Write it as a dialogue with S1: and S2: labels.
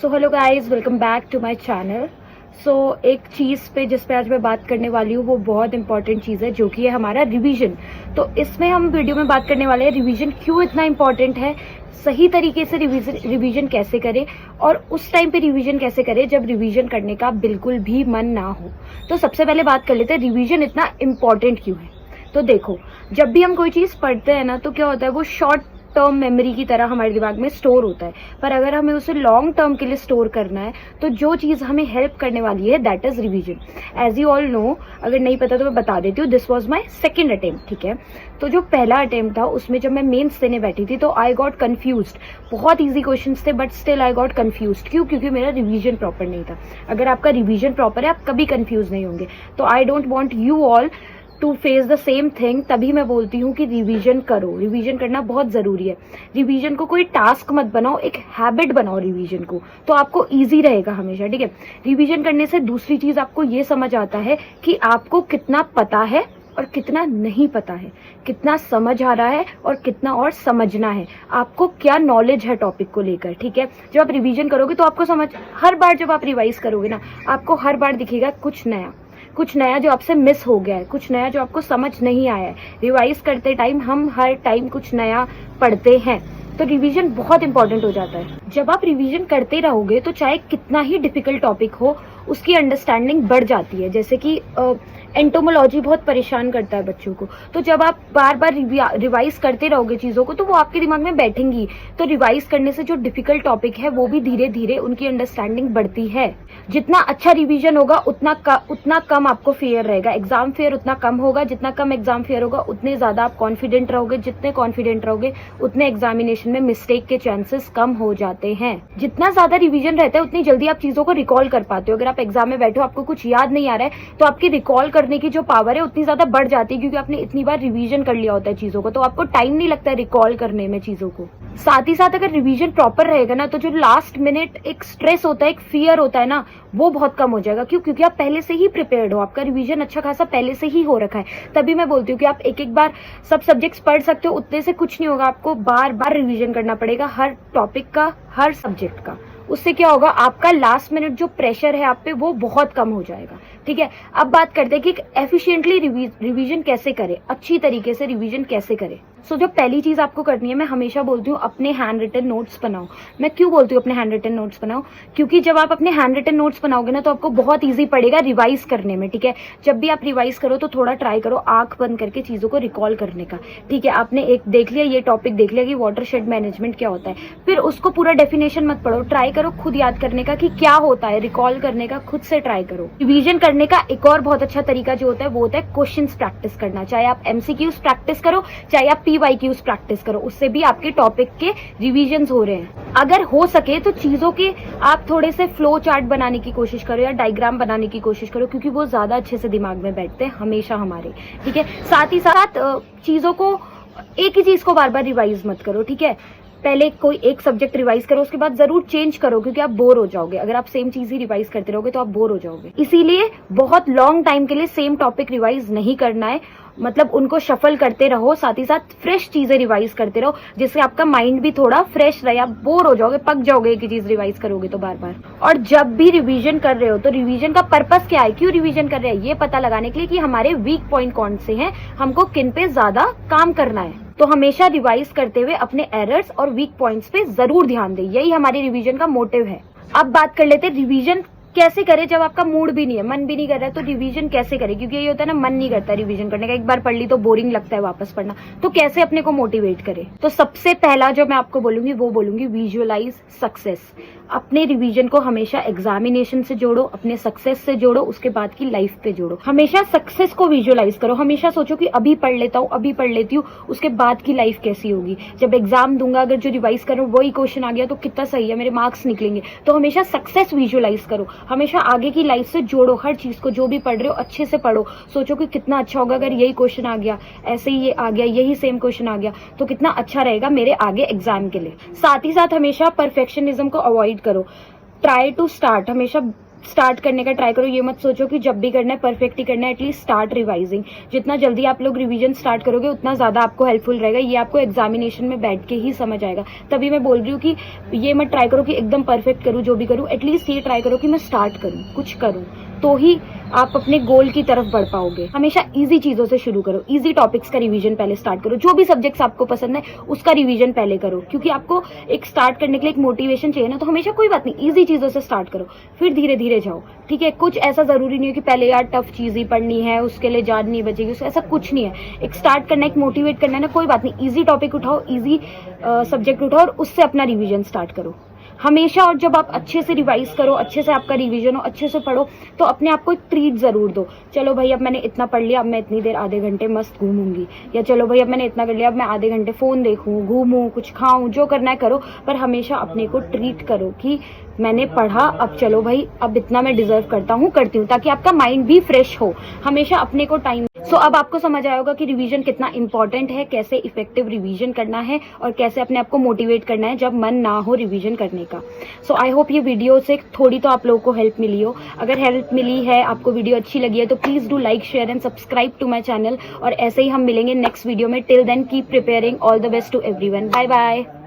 S1: So hello guys, welcome back to my channel. So एक चीज़ पे जिस पे आज मैं बात करने वाली हूँ वो बहुत इंपॉर्टेंट चीज़ है, जो कि है हमारा रिवीजन। तो इसमें हम वीडियो में बात करने वाले हैं रिवीजन क्यों इतना इंपॉर्टेंट है, सही तरीके से रिवीजन कैसे करें और उस टाइम पे रिवीजन कैसे करें जब रिवीजन करने का बिल्कुल भी मन ना हो। तो सबसे पहले बात कर लेते हैं रिवीजन इतना इम्पॉर्टेंट क्यों है। तो देखो, जब भी हम कोई चीज़ पढ़ते हैं ना, तो क्या होता है, वो शॉर्ट टर्म मेमोरी की तरह हमारे दिमाग में स्टोर होता है। पर अगर हमें उसे लॉन्ग टर्म के लिए स्टोर करना है तो जो चीज़ हमें हेल्प करने वाली है that is revision. As you all know, अगर नहीं पता तो मैं बता देती हूँ, this was my second attempt. ठीक है, तो जो पहला अटेम्प्ट था उसमें जब मैं मेंस देने बैठी थी तो आई गॉट कन्फ्यूज्ड। बहुत ईजी क्वेश्चन थे but still I got confused. क्यों? क्योंकि मेरा रिवीजन प्रॉपर नहीं था। अगर आपका रिवीजन प्रॉपर है आप कभी कन्फ्यूज नहीं होंगे। तो I don't want you all to face the same thing. तभी मैं बोलती हूँ कि रिवीजन करो, रिवीजन करना बहुत जरूरी है। रिवीजन को कोई टास्क मत बनाओ, एक हैबिट बनाओ रिवीजन को, तो आपको इजी रहेगा हमेशा। ठीक है, रिवीजन करने से दूसरी चीज आपको ये समझ आता है कि आपको कितना पता है और कितना नहीं पता है, कितना समझ आ रहा है और कितना और समझना है, आपको क्या नॉलेज है टॉपिक को लेकर। ठीक है, जब आप रिवीजन करोगे तो आपको समझ, हर बार जब आप रिवाइज करोगे ना, आपको हर बार दिखेगा कुछ नया जो आपसे मिस हो गया है, कुछ नया जो आपको समझ नहीं आया है। रिवाइज करते टाइम हम हर टाइम कुछ नया पढ़ते हैं, तो रिवीजन बहुत इंपॉर्टेंट हो जाता है। जब आप रिवीजन करते रहोगे तो चाहे कितना ही डिफिकल्ट टॉपिक हो, उसकी अंडरस्टैंडिंग बढ़ जाती है। जैसे कि एंटोमोलॉजी बहुत परेशान करता है बच्चों को, तो जब आप बार बार रिवाइज करते रहोगे चीज़ों को तो वो आपके दिमाग में बैठेंगी। तो रिवाइज करने से जो डिफिकल्ट टॉपिक है वो भी धीरे धीरे उनकी अंडरस्टैंडिंग बढ़ती है। जितना अच्छा रिवीजन होगा उतना कम आपको फेयर रहेगा, एग्जाम फेयर उतना कम होगा। जितना कम एग्जाम फेयर होगा उतने ज्यादा आप कॉन्फिडेंट रहोगे, जितने कॉन्फिडेंट रहोगे उतने एग्जामिनेशन में मिस्टेक के चांसेस कम हो जाते हैं। जितना ज्यादा रिवीजन रहता है उतनी जल्दी आप चीजों को रिकॉल कर पाते हो। अगर आप एग्जाम में बैठो, आपको कुछ याद नहीं आ रहा है, तो आपकी रिकॉल करने की जो पावर है उतनी ज्यादा बढ़ जाती है, क्योंकि आपने इतनी बार रिवीजन कर लिया होता है चीजों को, तो आपको टाइम नहीं लगता है रिकॉल करने में चीजों को। साथ ही साथ अगर रिवीजन प्रॉपर रहेगा ना, तो जो लास्ट मिनट एक स्ट्रेस होता है, एक फियर होता है ना, वो बहुत कम हो जाएगा। क्यों? क्योंकि आप पहले से ही प्रिपेयर्ड हो, आपका रिवीजन अच्छा खासा पहले से ही हो रखा है। तभी मैं बोलती हूँ कि आप एक एक बार सब सब्जेक्ट्स पढ़ सकते हो, उतने से कुछ नहीं होगा, आपको बार बार रिवीजन करना पड़ेगा हर टॉपिक का, हर सब्जेक्ट का। उससे क्या होगा, आपका लास्ट मिनट जो प्रेशर है आप पे वो बहुत कम हो जाएगा। ठीक है, अब बात करते हैं कि एफिशिएंटली रिवीजन कैसे करें, अच्छी तरीके से रिवीजन कैसे करें। सो जो पहली चीज आपको करनी है, मैं हमेशा बोलती हूँ अपने हैंड रिटन नोट्स बनाओ। मैं क्यों बोलती हूँ अपने हैंड रिटन नोट्स बनाओ? क्योंकि जब आप अपने हैंड रिटन नोट्स बनाओगे ना तो आपको बहुत ईजी पड़ेगा रिवाइज करने में। ठीक है, जब भी आप रिवाइज करो तो थोड़ा ट्राई करो आंख बंद करके चीजों को रिकॉल करने का। ठीक है, आपने एक देख लिया, ये टॉपिक देख लिया कि वाटरशेड मैनेजमेंट क्या होता है, फिर उसको पूरा डेफिनेशन मत पढ़ो, ट्राई करो खुद याद करने का कि क्या होता है, रिकॉल करने का खुद से ट्राई करो। रिवीजन करने का एक और बहुत अच्छा तरीका जो होता है वो होता है क्वेश्चंस प्रैक्टिस करना। चाहे आप एमसीक्यूज प्रैक्टिस करो, चाहे आप पीवाईक्यूज प्रैक्टिस करो, उससे भी आपके टॉपिक के रिवीजन्स हो रहे हैं। अगर हो सके तो चीजों के आप थोड़े से फ्लो चार्ट बनाने की कोशिश करो या डायग्राम बनाने की कोशिश करो, क्योंकि वो ज्यादा अच्छे से दिमाग में बैठते हैं हमेशा हमारे। ठीक है, साथ ही साथ चीजों को, एक ही चीज को बार बार रिवाइज मत करो। ठीक है, पहले कोई एक सब्जेक्ट रिवाइज करो, उसके बाद जरूर चेंज करो, क्योंकि आप बोर हो जाओगे। अगर आप सेम चीज ही रिवाइज करते रहोगे तो आप बोर हो जाओगे। इसीलिए बहुत लॉन्ग टाइम के लिए सेम टॉपिक रिवाइज नहीं करना है, मतलब उनको शफल करते रहो, साथ ही साथ फ्रेश चीजें रिवाइज करते रहो, जिससे आपका माइंड भी थोड़ा फ्रेश रहे। आप बोर हो जाओगे, पक जाओगे एक ही चीज रिवाइज करोगे तो बार बार। और जब भी रिवीजन कर रहे हो तो रिवीजन का पर्पस क्या है, क्यों रिवीजन कर रहे हैं, ये पता लगाने के लिए कि हमारे वीक पॉइंट कौन से हैं, हमको किन पे ज्यादा काम करना है। तो हमेशा रिवाइज करते हुए अपने एरर्स और वीक पॉइंट्स पे जरूर ध्यान दें, यही हमारी रिवीजन का मोटिव है। अब बात कर लेते हैं रिवीजन कैसे करें जब आपका मूड भी नहीं है, मन भी नहीं कर रहा है, तो रिवीजन कैसे करें? क्योंकि ये होता है ना, मन नहीं करता रिवीजन करने का, एक बार पढ़ ली तो बोरिंग लगता है वापस पढ़ना। तो कैसे अपने को मोटिवेट करें? तो सबसे पहला जो मैं आपको बोलूंगी वो बोलूंगी विजुअलाइज सक्सेस। अपने रिवीजन को हमेशा एग्जामिनेशन से जोड़ो, अपने सक्सेस से जोड़ो, उसके बाद की लाइफ पे जोड़ो। हमेशा सक्सेस को विजुअलाइज करो, हमेशा सोचो कि अभी पढ़ लेता हूँ, अभी पढ़ लेती हूँ, उसके बाद की लाइफ कैसी होगी। जब एग्जाम दूंगा अगर जो रिवाइज करूँ वही क्वेश्चन आ गया तो कितना सही है, मेरे मार्क्स निकलेंगे। तो हमेशा सक्सेस विजुअलाइज करो, हमेशा आगे की लाइफ से जोड़ो हर चीज को। जो भी पढ़ रहे हो अच्छे से पढ़ो, सोचो कि कितना अच्छा होगा अगर यही क्वेश्चन आ गया, ऐसे ही ये आ गया, यही सेम क्वेश्चन आ गया तो कितना अच्छा रहेगा मेरे आगे एग्जाम के लिए। साथ ही साथ हमेशा परफेक्शनिज्म को अवॉइड करो, ट्राई टू स्टार्ट, हमेशा स्टार्ट करने का ट्राई करो। ये मत सोचो कि जब भी करना है परफेक्ट ही करना है, एटलीस्ट स्टार्ट रिवाइजिंग। जितना जल्दी आप लोग रिवीजन स्टार्ट करोगे उतना ज़्यादा आपको हेल्पफुल रहेगा। ये आपको एग्जामिनेशन में बैठ के ही समझ आएगा। तभी मैं बोल रही हूँ कि ये मत ट्राई करो कि एकदम परफेक्ट करूँ जो भी करूँ, एटलीस्ट ये ट्राई करो कि मैं स्टार्ट करूँ, कुछ करूँ, तो ही आप अपने गोल की तरफ बढ़ पाओगे। हमेशा इजी चीज़ों से शुरू करो, इजी टॉपिक्स का रिवीजन पहले स्टार्ट करो। जो भी सब्जेक्ट्स आपको पसंद है उसका रिवीजन पहले करो, क्योंकि आपको एक स्टार्ट करने के लिए एक मोटिवेशन चाहिए ना। तो हमेशा कोई बात नहीं, इजी चीज़ों से स्टार्ट करो, फिर धीरे धीरे जाओ, ठीक है। कुछ ऐसा जरूरी नहीं है कि पहले यार टफ चीज़ ही पढ़नी है, उसके लिए जान नहीं बचेगी, उसका ऐसा कुछ नहीं है। एक स्टार्ट करना है, एक मोटिवेट करना है ना, कोई बात नहीं, ईजी टॉपिक उठाओ, ईजी सब्जेक्ट उठाओ और उससे अपना रिवीजन स्टार्ट करो हमेशा। और जब आप अच्छे से रिवाइज करो, अच्छे से आपका रिवीजन हो, अच्छे से पढ़ो, तो अपने आप को एक ट्रीट जरूर दो। चलो भाई अब मैंने इतना पढ़ लिया, अब मैं इतनी देर आधे घंटे मस्त घूमूंगी, या चलो भाई अब मैंने इतना कर लिया, अब मैं आधे घंटे फोन देखूं, घूमूं, कुछ खाऊं, जो करना है करो। पर हमेशा अपने को ट्रीट करो कि मैंने पढ़ा, अब चलो भाई अब इतना मैं डिजर्व करता हूँ, करती हूँ, ताकि आपका माइंड भी फ्रेश हो। हमेशा अपने को टाइम। सो अब आपको समझ आया होगा कि रिवीजन कितना इंपॉर्टेंट है, कैसे इफेक्टिव रिवीजन करना है और कैसे अपने आप को मोटिवेट करना है जब मन ना हो रिवीजन करने का। सो आई होप ये वीडियो से थोड़ी तो आप लोगों को हेल्प मिली हो। अगर हेल्प मिली है, आपको वीडियो अच्छी लगी है, तो please do like, share and subscribe to my channel. और ऐसे ही हम मिलेंगे नेक्स्ट वीडियो में। Till then keep preparing. All the best to everyone. Bye bye.